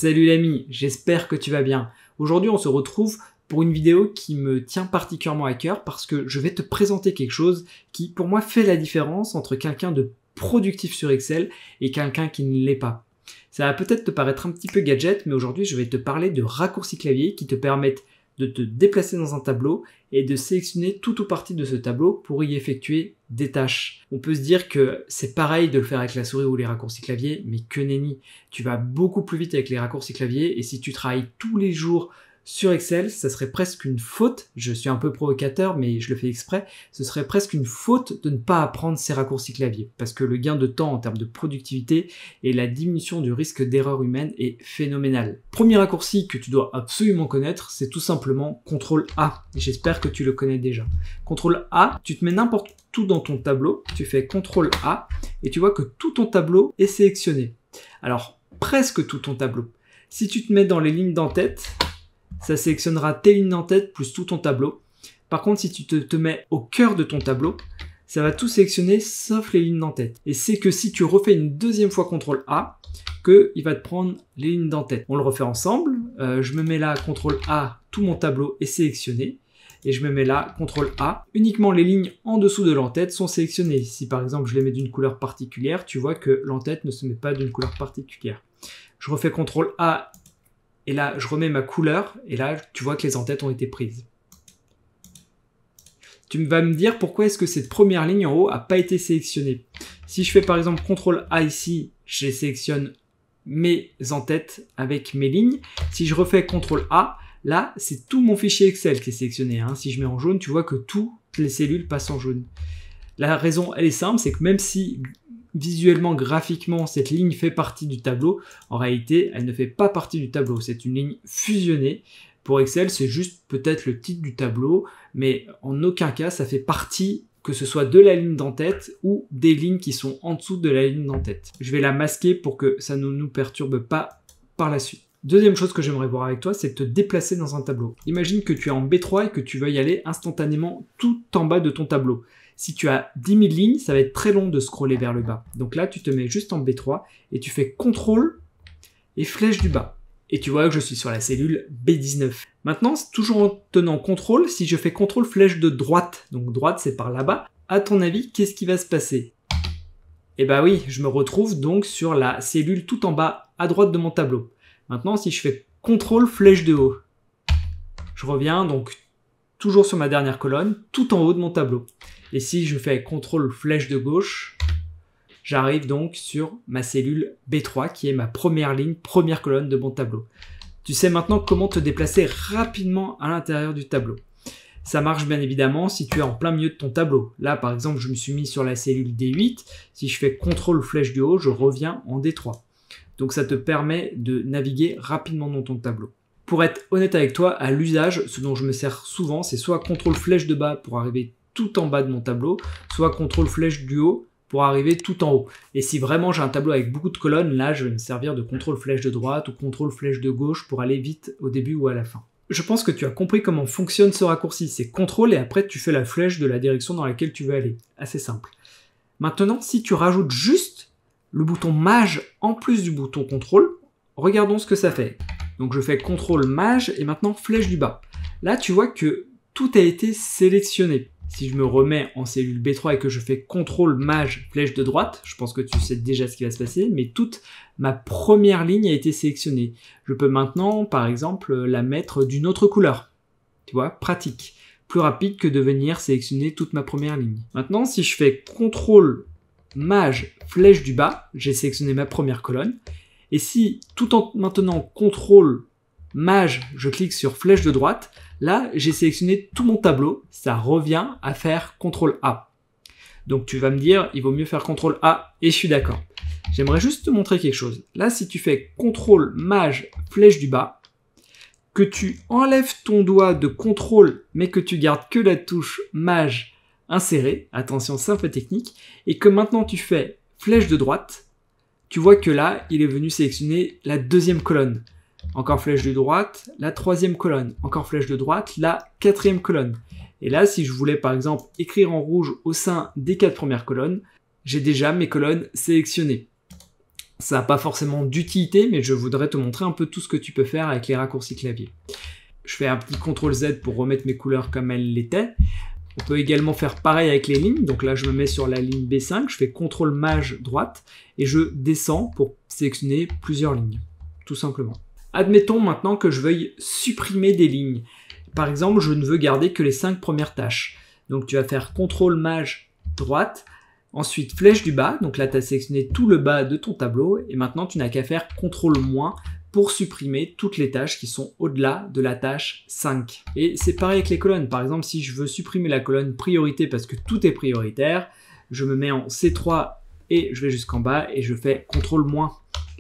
Salut l'ami, j'espère que tu vas bien. Aujourd'hui on se retrouve pour une vidéo qui me tient particulièrement à cœur parce que je vais te présenter quelque chose qui pour moi fait la différence entre quelqu'un de productif sur Excel et quelqu'un qui ne l'est pas. Ça va peut-être te paraître un petit peu gadget, mais aujourd'hui je vais te parler de raccourcis clavier qui te permettent de te déplacer dans un tableau et de sélectionner tout ou partie de ce tableau pour y effectuer des tâches. On peut se dire que c'est pareil de le faire avec la souris ou les raccourcis clavier, mais que nenni. Tu vas beaucoup plus vite avec les raccourcis clavier et si tu travailles tous les jours sur Excel, ça serait presque une faute, je suis un peu provocateur mais je le fais exprès, ce serait presque une faute de ne pas apprendre ces raccourcis clavier parce que le gain de temps en termes de productivité et la diminution du risque d'erreur humaine est phénoménal. Premier raccourci que tu dois absolument connaître, c'est tout simplement CTRL A. J'espère que tu le connais déjà. CTRL A, tu te mets n'importe où dans ton tableau, tu fais CTRL A et tu vois que tout ton tableau est sélectionné. Alors, presque tout ton tableau. Si tu te mets dans les lignes d'en-tête, ça sélectionnera tes lignes d'en-tête plus tout ton tableau. Par contre, si tu te mets au cœur de ton tableau, ça va tout sélectionner sauf les lignes d'en-tête. Et c'est que si tu refais une deuxième fois CTRL A, qu'il va te prendre les lignes d'en-tête. On le refait ensemble. Je me mets là, CTRL A, tout mon tableau est sélectionné. Et je me mets là, CTRL A. Uniquement les lignes en dessous de l'en-tête sont sélectionnées. Si par exemple je les mets d'une couleur particulière, tu vois que l'en-tête ne se met pas d'une couleur particulière. Je refais CTRL A. Et là, je remets ma couleur, et là, tu vois que les en-têtes ont été prises. Tu vas me dire pourquoi est-ce que cette première ligne en haut n'a pas été sélectionnée. Si je fais par exemple CTRL A ici, je sélectionne mes en-têtes avec mes lignes. Si je refais CTRL A, là, c'est tout mon fichier Excel qui est sélectionné. Si je mets en jaune, tu vois que toutes les cellules passent en jaune. La raison, elle est simple, c'est que même si visuellement, graphiquement, cette ligne fait partie du tableau, en réalité, elle ne fait pas partie du tableau. C'est une ligne fusionnée. Pour Excel, c'est juste peut-être le titre du tableau, mais en aucun cas, ça fait partie, que ce soit de la ligne d'en-tête ou des lignes qui sont en dessous de la ligne d'en-tête. Je vais la masquer pour que ça ne nous perturbe pas par la suite. Deuxième chose que j'aimerais voir avec toi, c'est de te déplacer dans un tableau. Imagine que tu es en B3 et que tu veuilles aller instantanément tout en bas de ton tableau. Si tu as 10 000 lignes, ça va être très long de scroller vers le bas. Donc là, tu te mets juste en B3 et tu fais CTRL et flèche du bas. Et tu vois que je suis sur la cellule B19. Maintenant, toujours en tenant CTRL, si je fais CTRL flèche de droite, donc droite c'est par là-bas, à ton avis, qu'est-ce qui va se passer? Eh bien oui, je me retrouve donc sur la cellule tout en bas à droite de mon tableau. Maintenant, si je fais CTRL flèche de haut, je reviens donc toujours sur ma dernière colonne, tout en haut de mon tableau. Et si je fais CTRL flèche de gauche, j'arrive donc sur ma cellule B3 qui est ma première ligne, première colonne de mon tableau. Tu sais maintenant comment te déplacer rapidement à l'intérieur du tableau. Ça marche bien évidemment si tu es en plein milieu de ton tableau. Là par exemple, je me suis mis sur la cellule D8. Si je fais CTRL flèche du haut, je reviens en D3. Donc ça te permet de naviguer rapidement dans ton tableau. Pour être honnête avec toi, à l'usage, ce dont je me sers souvent, c'est soit CTRL flèche de bas pour arriver tout en bas de mon tableau, soit CTRL flèche du haut pour arriver tout en haut. Et si vraiment j'ai un tableau avec beaucoup de colonnes, là je vais me servir de CTRL flèche de droite ou CTRL flèche de gauche pour aller vite au début ou à la fin. Je pense que tu as compris comment fonctionne ce raccourci. C'est CTRL et après tu fais la flèche de la direction dans laquelle tu veux aller. Assez simple. Maintenant, si tu rajoutes juste le bouton Maj en plus du bouton CTRL, regardons ce que ça fait. Donc je fais CTRL Maj et maintenant flèche du bas. Là tu vois que tout a été sélectionné. Si je me remets en cellule B3 et que je fais CTRL Maj flèche de droite, je pense que tu sais déjà ce qui va se passer, mais toute ma première ligne a été sélectionnée. Je peux maintenant, par exemple, la mettre d'une autre couleur. Tu vois, pratique. Plus rapide que de venir sélectionner toute ma première ligne. Maintenant, si je fais CTRL Maj flèche du bas, j'ai sélectionné ma première colonne. Et si, tout en maintenant CTRL Maj, je clique sur flèche de droite, là, j'ai sélectionné tout mon tableau, ça revient à faire CTRL A. Donc tu vas me dire, il vaut mieux faire CTRL A, et je suis d'accord. J'aimerais juste te montrer quelque chose. Là, si tu fais CTRL Maj flèche du bas, que tu enlèves ton doigt de CTRL, mais que tu gardes que la touche Maj insérée, attention, c'est un peu technique, et que maintenant tu fais flèche de droite, tu vois que là, il est venu sélectionner la deuxième colonne. Encore flèche de droite, la troisième colonne. Encore flèche de droite, la quatrième colonne. Et là, si je voulais par exemple écrire en rouge au sein des 4 premières colonnes, j'ai déjà mes colonnes sélectionnées. Ça n'a pas forcément d'utilité, mais je voudrais te montrer un peu tout ce que tu peux faire avec les raccourcis clavier. Je fais un petit CTRL Z pour remettre mes couleurs comme elles l'étaient. On peut également faire pareil avec les lignes. Donc là, je me mets sur la ligne B5, je fais CTRL Maj droite et je descends pour sélectionner plusieurs lignes, tout simplement. Admettons maintenant que je veuille supprimer des lignes. Par exemple, je ne veux garder que les 5 premières tâches. Donc tu vas faire CTRL Maj droite, ensuite flèche du bas. Donc là, tu as sélectionné tout le bas de ton tableau et maintenant tu n'as qu'à faire CTRL- pour supprimer toutes les tâches qui sont au-delà de la tâche 5. Et c'est pareil avec les colonnes. Par exemple, si je veux supprimer la colonne priorité parce que tout est prioritaire, je me mets en C3 et je vais jusqu'en bas et je fais CTRL-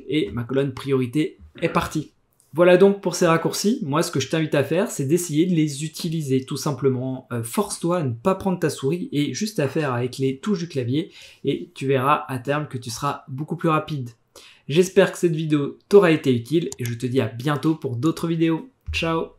et ma colonne priorité est partie. Voilà donc pour ces raccourcis. Moi, ce que je t'invite à faire, c'est d'essayer de les utiliser tout simplement. Force-toi à ne pas prendre ta souris et juste à faire avec les touches du clavier et tu verras à terme que tu seras beaucoup plus rapide. J'espère que cette vidéo t'aura été utile et je te dis à bientôt pour d'autres vidéos. Ciao!